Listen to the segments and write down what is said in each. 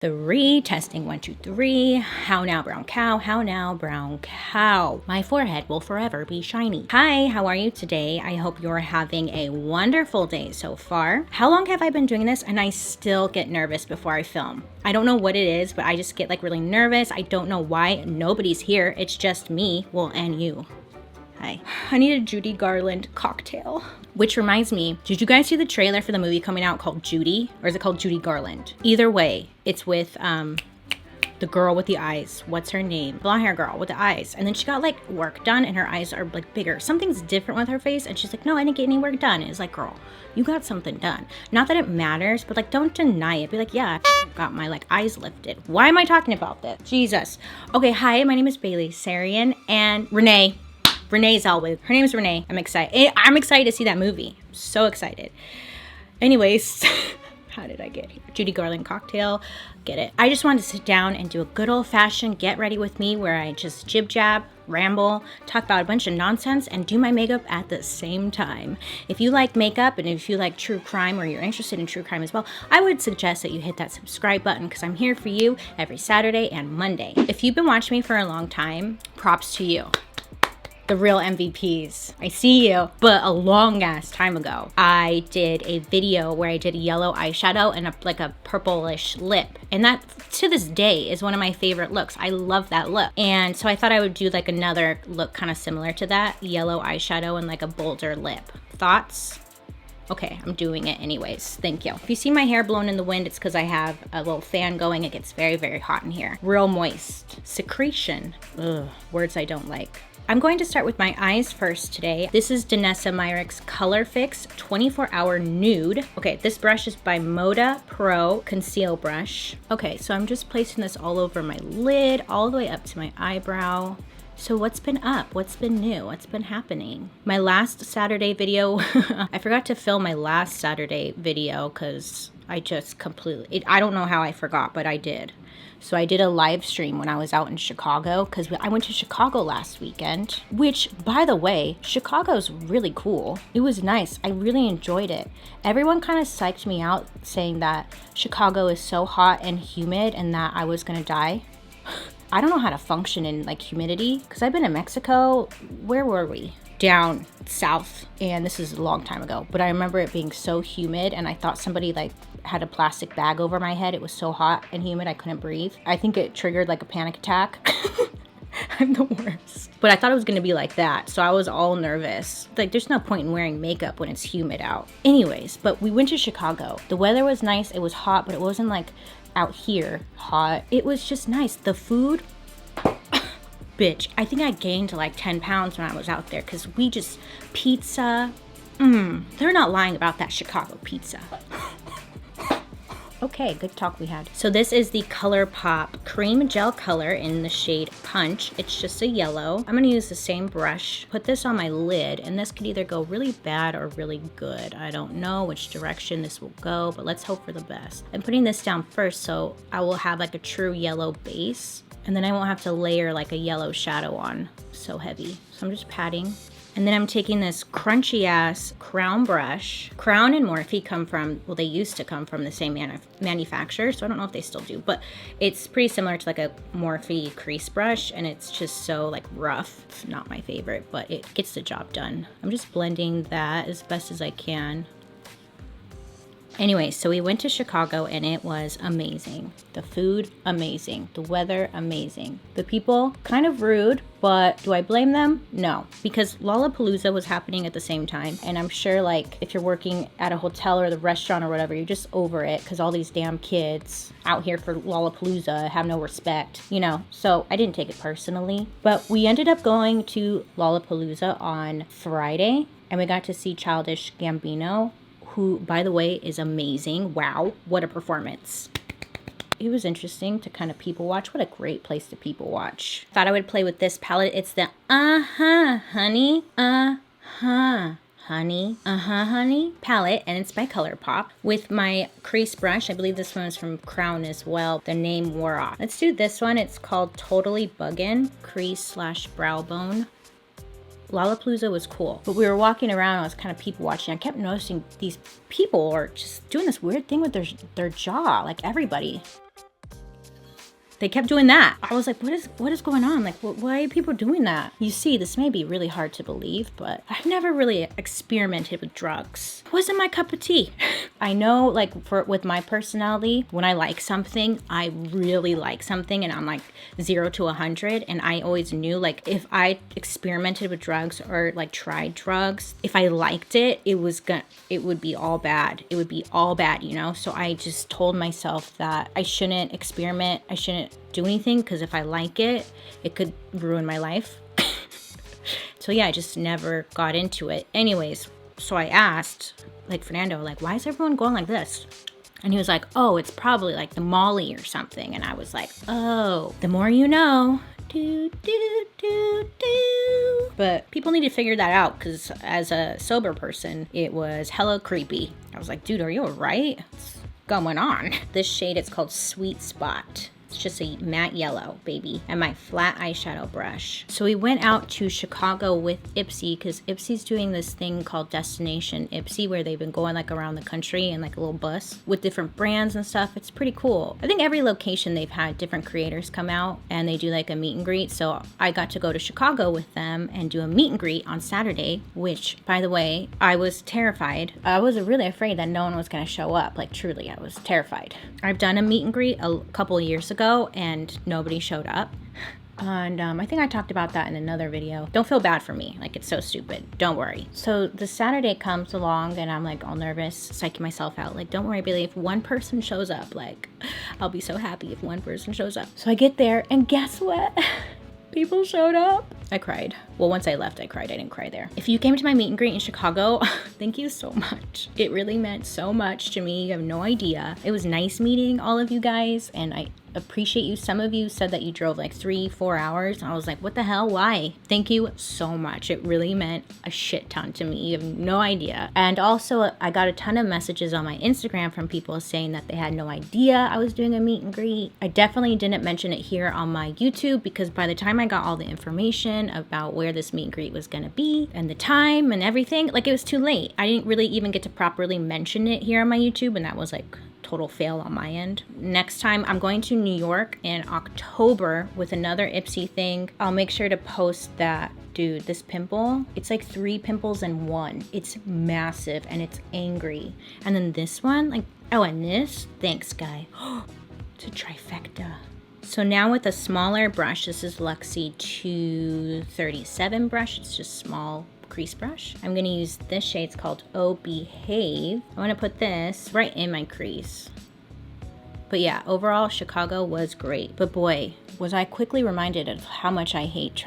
Three, testing 1, 2, 3. How now, brown cow? How now, brown cow? My forehead will forever be shiny. Hi, how are you today? I hope you're having a wonderful day so far. How long have I been doing this? And I still get nervous before I film. I don't know what it is, but I just get like really nervous. I don't know why. Nobody's here. It's just me. Well, and you. Hi. I need a Judy Garland cocktail. Which reminds me, did you guys see the trailer for the movie coming out called Judy? Or is it called Judy Garland? Either way, it's with the girl with the eyes. What's her name? Blonde hair girl with the eyes. And then she got like work done and her eyes are like bigger. Something's different with her face. And she's like, no, I didn't get any work done. And it's like, girl, you got something done. Not that it matters, but like, don't deny it. Be like, yeah, I got my like eyes lifted. Why am I talking about this? Jesus. Okay, hi, my name is Bailey Sarian and Renee. Renee's always, her name is Renee. I'm excited. I'm excited to see that movie. So excited. Anyways, how did I get here? Judy Garland cocktail, get it. I just wanted to sit down and do a good old fashioned get ready with me where I just jib jab, ramble, talk about a bunch of nonsense and do my makeup at the same time. If you like makeup and if you like true crime or you're interested in true crime as well, I would suggest that you hit that subscribe button because I'm here for you every Saturday and Monday. If you've been watching me for a long time, props to you. The real MVPs. I see you. But a long ass time ago, I did a video where I did a yellow eyeshadow and like a purplish lip. And that, to this day, is one of my favorite looks. I love that look. And so I thought I would do like another look kind of similar to that. Yellow eyeshadow and like a bolder lip. Thoughts? Okay, I'm doing it anyways. Thank you. If you see my hair blown in the wind, it's because I have a little fan going. It gets very, very hot in here. Real moist. Secretion. Ugh, words I don't like. I'm going to start with my eyes first today. This is Danessa Myricks Colourfix 24-Hour Nude. Okay, this brush is by MŌDA Pro Conceal Brush. Okay, so I'm just placing this all over my lid, all the way up to my eyebrow. So what's been up? What's been new? What's been happening? My last Saturday video, I forgot to film my last Saturday video because I just completely, I don't know how I forgot, but I did. So I did a live stream when I was out in Chicago because I went to Chicago last weekend, which, by the way, Chicago's really cool. It was nice. I really enjoyed it. Everyone kind of psyched me out saying that Chicago is so hot and humid and that I was gonna die. I don't know how to function in like humidity because I've been in Mexico. Where were we? Down south, and this is a long time ago, but I remember it being so humid and I thought somebody like had a plastic bag over my head. It was so hot and humid I couldn't breathe. I think it triggered like a panic attack. I'm the worst. But I thought it was gonna be like that, so I was all nervous. Like, there's no point in wearing makeup when it's humid out. Anyways, but we went to Chicago. The weather was nice, it was hot, but it wasn't like out here hot. It was just nice. The food, bitch, I think I gained like 10 pounds when I was out there because we just, pizza, they're not lying about that Chicago pizza. Okay, good talk we had. So this is the Colourpop Cream Gel Color in the shade Punch. It's just a yellow. I'm gonna use the same brush, put this on my lid, and this could either go really bad or really good. I don't know which direction this will go, but let's hope for the best. I'm putting this down first so I will have like a true yellow base, and then I won't have to layer like a yellow shadow on so heavy. So I'm just patting. And then I'm taking this crunchy ass Crown brush. Crown and Morphe come from, well, they used to come from the same manufacturer, so I don't know if they still do, but it's pretty similar to like a Morphe crease brush, and it's just so like rough. It's not my favorite, but it gets the job done. I'm just blending that as best as I can. Anyway, so we went to Chicago and it was amazing. The food, amazing. The weather, amazing. The people, kind of rude, but do I blame them? No, because Lollapalooza was happening at the same time. And I'm sure like if you're working at a hotel or the restaurant or whatever, you're just over it because all these damn kids out here for Lollapalooza have no respect, you know? So I didn't take it personally, but we ended up going to Lollapalooza on Friday and we got to see Childish Gambino, who, by the way, is amazing. Wow, what a performance. It was interesting to kind of people watch. What a great place to people watch. Thought I would play with this palette. It's the Honey, Honey palette, and it's by Colourpop with my crease brush. I believe this one is from Crown as well. The name wore off. Let's do this one. It's called Totally Buggin' Crease / Brow Bone. Lollapalooza was cool, but we were walking around, I was kind of people watching. I kept noticing these people are just doing this weird thing with their jaw, like everybody. They kept doing that. I was like, what is going on? Like, why are people doing that? You see, this may be really hard to believe, but I've never really experimented with drugs. It wasn't my cup of tea. I know, like, with my personality, when I like something, I really like something, and I'm like 0 to 100. And I always knew, like, if I experimented with drugs or like tried drugs, if I liked it, it would be all bad. It would be all bad, you know? So I just told myself that I shouldn't experiment. I shouldn't do anything, because if I like it, it could ruin my life. So yeah, I just never got into it. Anyways, so I asked, like, Fernando, like, why is everyone going like this? And he was like, oh, it's probably like the Molly or something. And I was like, oh, the more you know. Do, do, do, do. But people need to figure that out, because as a sober person, it was hella creepy. I was like, dude, are you alright? What's going on? This shade, it's called Sweet Spot. It's just a matte yellow, baby. And my flat eyeshadow brush. So we went out to Chicago with Ipsy, because Ipsy's doing this thing called Destination Ipsy, where they've been going like around the country in like a little bus with different brands and stuff. It's pretty cool. I think every location they've had different creators come out and they do like a meet and greet. So I got to go to Chicago with them and do a meet and greet on Saturday, which, by the way, I was terrified. I was really afraid that no one was gonna show up. Like, truly, I was terrified. I've done a meet and greet a couple of years ago and nobody showed up. And I think I talked about that in another video. Don't feel bad for me. Like, it's so stupid. Don't worry. So the Saturday comes along and I'm like all nervous, psyching myself out. Like, don't worry, Billy. If one person shows up, like, I'll be so happy if one person shows up. So I get there and guess what? People showed up. I cried. Well, once I left, I cried. I didn't cry there. If you came to my meet and greet in Chicago, thank you so much. It really meant so much to me. You have no idea. It was nice meeting all of you guys, and I appreciate you. Some of you said that you drove like 3-4 hours. I was like, what the hell? Why? Thank you so much. It really meant a shit ton to me. You have no idea. And also, I got a ton of messages on my Instagram from people saying that they had no idea I was doing a meet and greet. I definitely didn't mention it here on my YouTube, because by the time I got all the information about where this meet and greet was gonna be and the time and everything, like, it was too late. I didn't really even get to properly mention it here on my YouTube, and that was like total fail on my end. Next time, I'm going to New York in October with another Ipsy thing. I'll make sure to post that. Dude, this pimple, it's like 3 pimples in one. It's massive and it's angry. And then this one, like, oh, and this, thanks, guy. It's a trifecta. So now with a smaller brush, this is Luxie 237 brush. It's just small crease brush. I'm gonna use this shade. It's called Oh Behave. I wanna put this right in my crease. But yeah, overall, Chicago was great. But boy, was I quickly reminded of how much I hate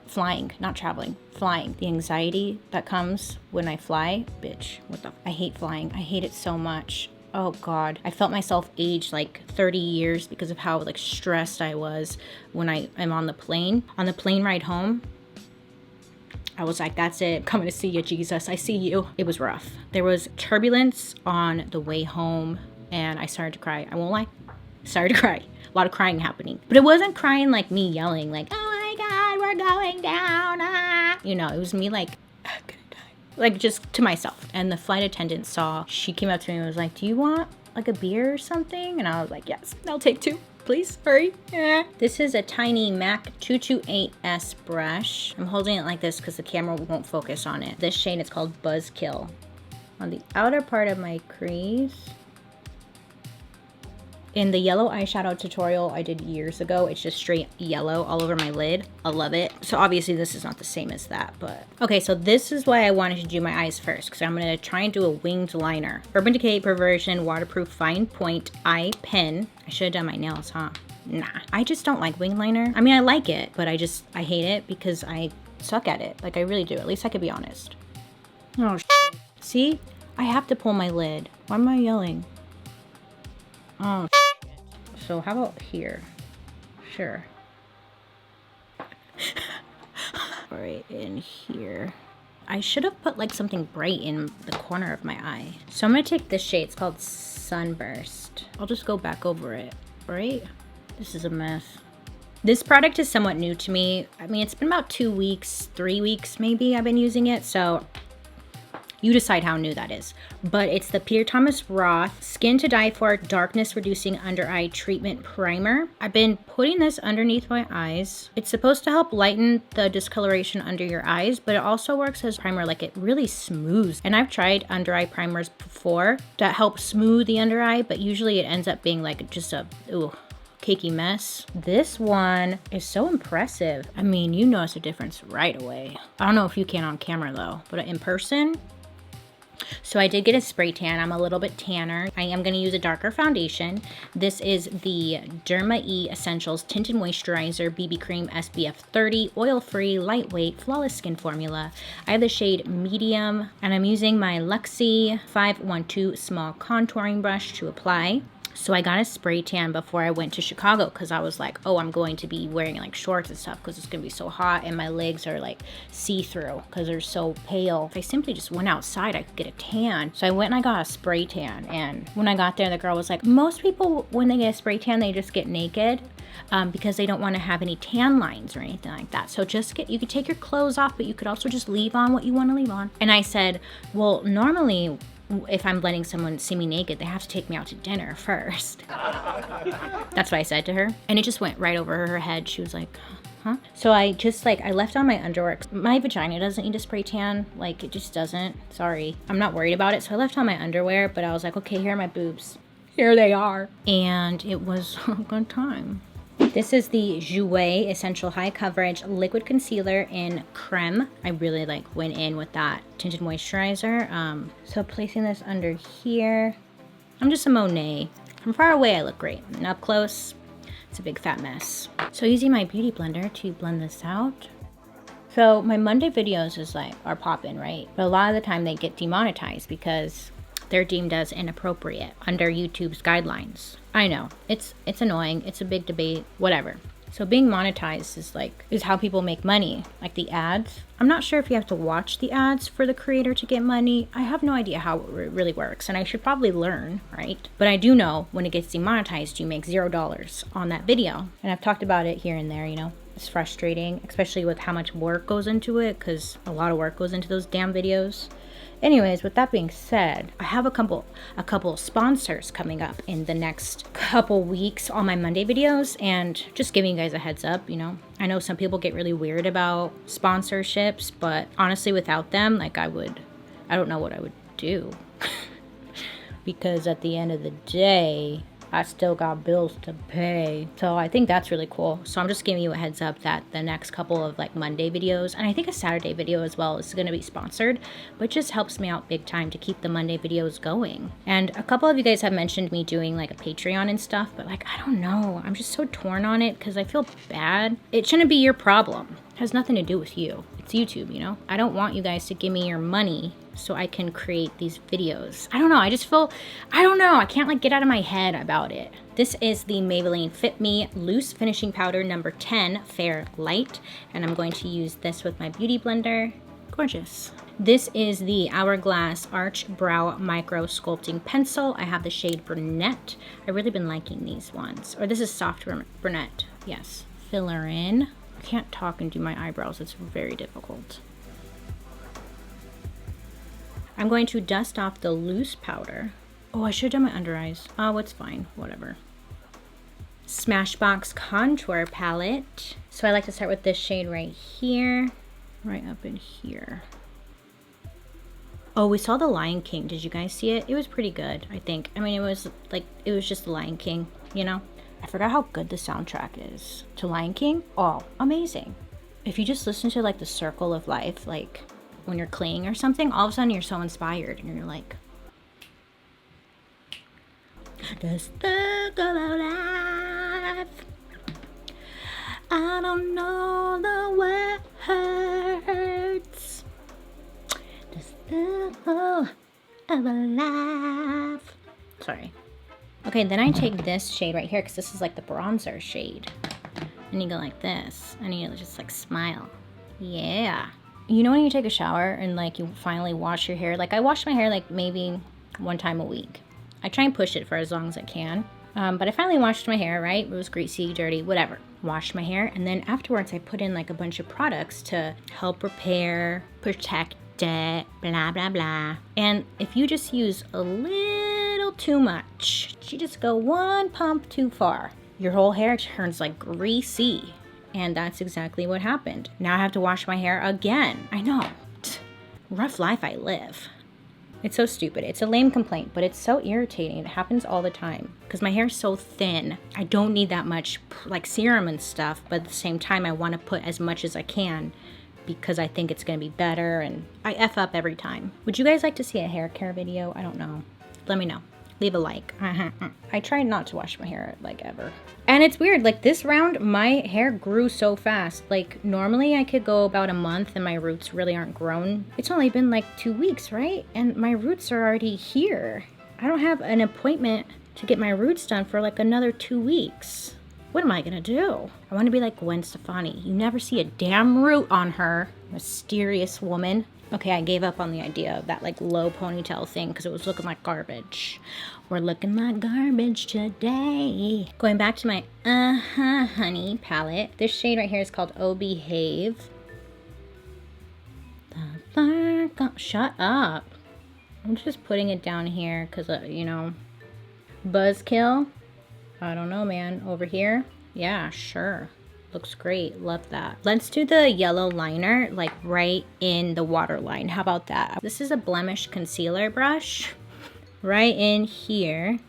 flying, not traveling, flying. The anxiety that comes when I fly, bitch, I hate flying. I hate it so much. Oh God, I felt myself age like 30 years because of how like stressed I was when I am on the plane. On the plane ride home, I was like, that's it, I'm coming to see you, Jesus, I see you. It was rough. There was turbulence on the way home and I started to cry. I won't lie, started to cry. A lot of crying happening. But it wasn't crying like me yelling like, oh my God, we're going down, ah. You know, it was me like, I'm gonna die. Like, just to myself. And the flight attendant saw, she came up to me and was like, do you want like a beer or something? And I was like, yes, I'll take 2. Please, hurry. Yeah. This is a tiny MAC 228S brush. I'm holding it like this because the camera won't focus on it. This shade is called Buzzkill. On the outer part of my crease. In the yellow eyeshadow tutorial I did years ago, it's just straight yellow all over my lid. I love it. So obviously this is not the same as that, but. Okay, so this is why I wanted to do my eyes first, because I'm gonna try and do a winged liner. Urban Decay Perversion Waterproof Fine Point Eye Pen. I should have done my nails, huh? Nah, I just don't like winged liner. I mean, I like it, but I hate it because I suck at it. Like, I really do. At least I could be honest. Oh, shit. See? I have to pull my lid. Why am I yelling? Oh, shit. So how about here? Sure. Right in here. I should have put like something bright in the corner of my eye. So I'm gonna take this shade. It's called Sunburst. I'll just go back over it, right? This is a mess. This product is somewhat new to me. I mean, it's been about 2 weeks, 3 weeks maybe I've been using it. So You decide how new that is. But it's the Peter Thomas Roth Skin to Die For Darkness Reducing Under Eye Treatment Primer. I've been putting this underneath my eyes. It's supposed to help lighten the discoloration under your eyes, but it also works as primer. Like, it really smooths. And I've tried under eye primers before that help smooth the under eye, but usually it ends up being like just a, ooh, cakey mess. This one is so impressive. I mean, you notice a difference right away. I don't know if you can on camera though, but in person. So I did get a spray tan. I'm a little bit tanner. I am going to use a darker foundation. This is the Derma E Essentials Tinted Moisturizer BB Cream SPF 30 Oil-Free Lightweight Flawless Skin Formula. I have the shade Medium, and I'm using my Luxie 512 Small Contouring Brush to apply. So I got a spray tan before I went to Chicago because I was like, oh, I'm going to be wearing like shorts and stuff because it's going to be so hot and my legs are like see-through because they're so pale. If I simply just went outside, I could get a tan. So I went and I got a spray tan, and when I got there, the girl was like, most people, when they get a spray tan, they just get naked because they don't want to have any tan lines or anything like that. So just you could take your clothes off, but you could also just leave on what you want to leave on. And I said, well, normally, if I'm letting someone see me naked, they have to take me out to dinner first. That's what I said to her. And it just went right over her head. She was like, huh? So I just I left on my underwear. My vagina doesn't need a spray tan. Like, it just doesn't. Sorry. I'm not worried about it. So I left on my underwear, but I was like, okay, here are my boobs. Here they are. And it was a good time. This is the Jouer Essential High Coverage Liquid Concealer in Crème. I really went in with that tinted moisturizer. So placing this under here. I'm just a Monet. From far away, I look great. And up close, it's a big fat mess. So using my beauty blender to blend this out. So my Monday videos are popping, right? But a lot of the time they get demonetized because they're deemed as inappropriate under YouTube's guidelines. I know, it's annoying, it's a big debate, whatever. So being monetized is how people make money, like the ads. I'm not sure if you have to watch the ads for the creator to get money. I have no idea how it really works, and I should probably learn, right? But I do know when it gets demonetized, you make $0 on that video. And I've talked about it here and there, you know. It's frustrating, especially with how much work goes into it, because a lot of work goes into those damn videos. Anyways, with that being said, I have a couple sponsors coming up in the next couple weeks on my Monday videos, and just giving you guys a heads up, you know. I know some people get really weird about sponsorships, but honestly, without them, I don't know what I would do. Because at the end of the day, I still got bills to pay. So I think that's really cool. So I'm just giving you a heads up that the next couple of Monday videos, and I think a Saturday video as well, is going to be sponsored, but it just helps me out big time to keep the Monday videos going. And a couple of you guys have mentioned me doing a Patreon and stuff, but I don't know. I'm just so torn on it because I feel bad. It shouldn't be your problem. It has nothing to do with you. It's YouTube, you know? I don't want you guys to give me your money so I can create these videos. I don't know, I just feel, I don't know, I can't get out of my head about it. This is the Maybelline Fit Me Loose Finishing Powder number 10 Fair Light, and I'm going to use this with my beauty blender. Gorgeous. This is the Hourglass Arch Brow Micro Sculpting Pencil. I have the shade Brunette. I've really been liking these ones. Or this is Soft Brunette, yes. Filler in. I can't talk and do my eyebrows, it's very difficult. I'm going to dust off the loose powder. Oh, I should have done my under eyes. Oh, it's fine, whatever. Smashbox Contour Palette. So I like to start with this shade right here, right up in here. Oh, we saw The Lion King. Did you guys see it? It was pretty good, I think. I mean, it was just The Lion King, you know? I forgot how good the soundtrack is to Lion King. Oh, amazing. If you just listen to the Circle of Life, when you're cleaning or something, all of a sudden you're so inspired and you're like, the circle of life, I don't know the words, the circle of life. Sorry. Okay, then I take this shade right here because this is the bronzer shade, and you go like this, and you just smile. Yeah. You know when you take a shower and you finally wash your hair? I wash my hair maybe one time a week. I try and push it for as long as I can. But I finally washed my hair, right? It was greasy, dirty, whatever. Washed my hair, and then afterwards I put in a bunch of products to help repair, protect, blah, blah, blah. And if you just use a little too much, you just go one pump too far, your whole hair turns like greasy. And that's exactly what happened. Now I have to wash my hair again. I know. Rough life I live. It's so stupid. It's a lame complaint, but it's so irritating. It happens all the time because my hair is so thin. I don't need that much like serum and stuff, but at the same time, I want to put as much as I can because I think it's going to be better, and I F up every time. Would you guys like to see a hair care video? I don't know. Let me know. Leave a like. I tried not to wash my hair like ever. And it's weird, like this round, my hair grew so fast. Like normally I could go about a month and my roots really aren't grown. It's only been like 2 weeks, right? And my roots are already here. I don't have an appointment to get my roots done for like another 2 weeks. What am I gonna do? I wanna be like Gwen Stefani. You never see a damn root on her. Mysterious woman. Okay, I gave up on the idea of that like low ponytail thing because it was looking like garbage. We're looking like garbage today. Going back to my Honey palette. This shade right here is called Oh Behave. Shut up. I'm just putting it down here because, you know, buzzkill. I don't know, man. Over here? Yeah, sure. Looks great. Love that. Let's do the yellow liner like right in the waterline. How about that? This is a blemish concealer brush. Right in here.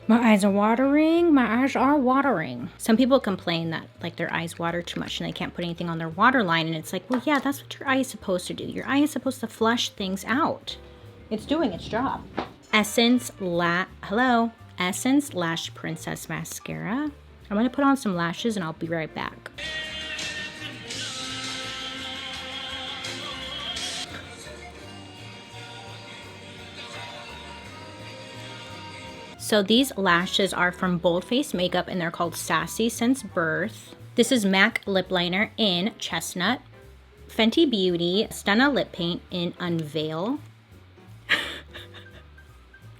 My eyes are watering. My eyes are watering. Some people complain that like their eyes water too much and they can't put anything on their waterline. And it's like, well, yeah, that's what your eye is supposed to do. Your eye is supposed to flush things out. It's doing its job. Essence Lash Princess Mascara. I'm going to put on some lashes and I'll be right back. So these lashes are from Bold Face Makeup and they're called Sassy Since Birth. This is MAC Lip Liner in Chestnut. Fenty Beauty Stunna Lip Paint in Unveil.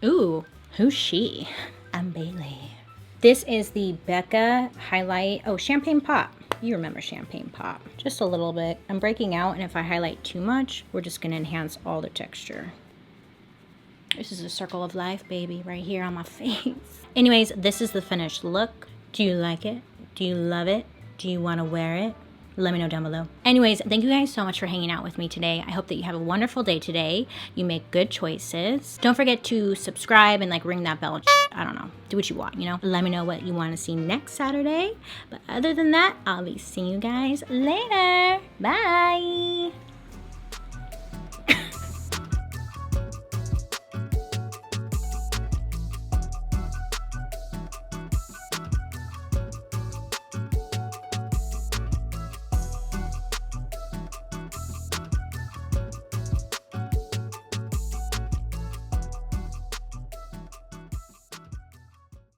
Ooh, who's she? I'm Bailey. This is the Becca highlight. Oh, Champagne Pop. You remember Champagne Pop. Just a little bit. I'm breaking out, and if I highlight too much, we're just going to enhance all the texture. This is a circle of life, baby, right here on my face. Anyways, this is the finished look. Do you like it? Do you love it? Do you want to wear it? Let me know down below. Anyways, thank you guys so much for hanging out with me today. I hope that you have a wonderful day today. You make good choices. Don't forget to subscribe and like ring that bell. I don't know. Do what you want, you know? Let me know what you want to see next Saturday. But other than that, I'll be seeing you guys later. Bye.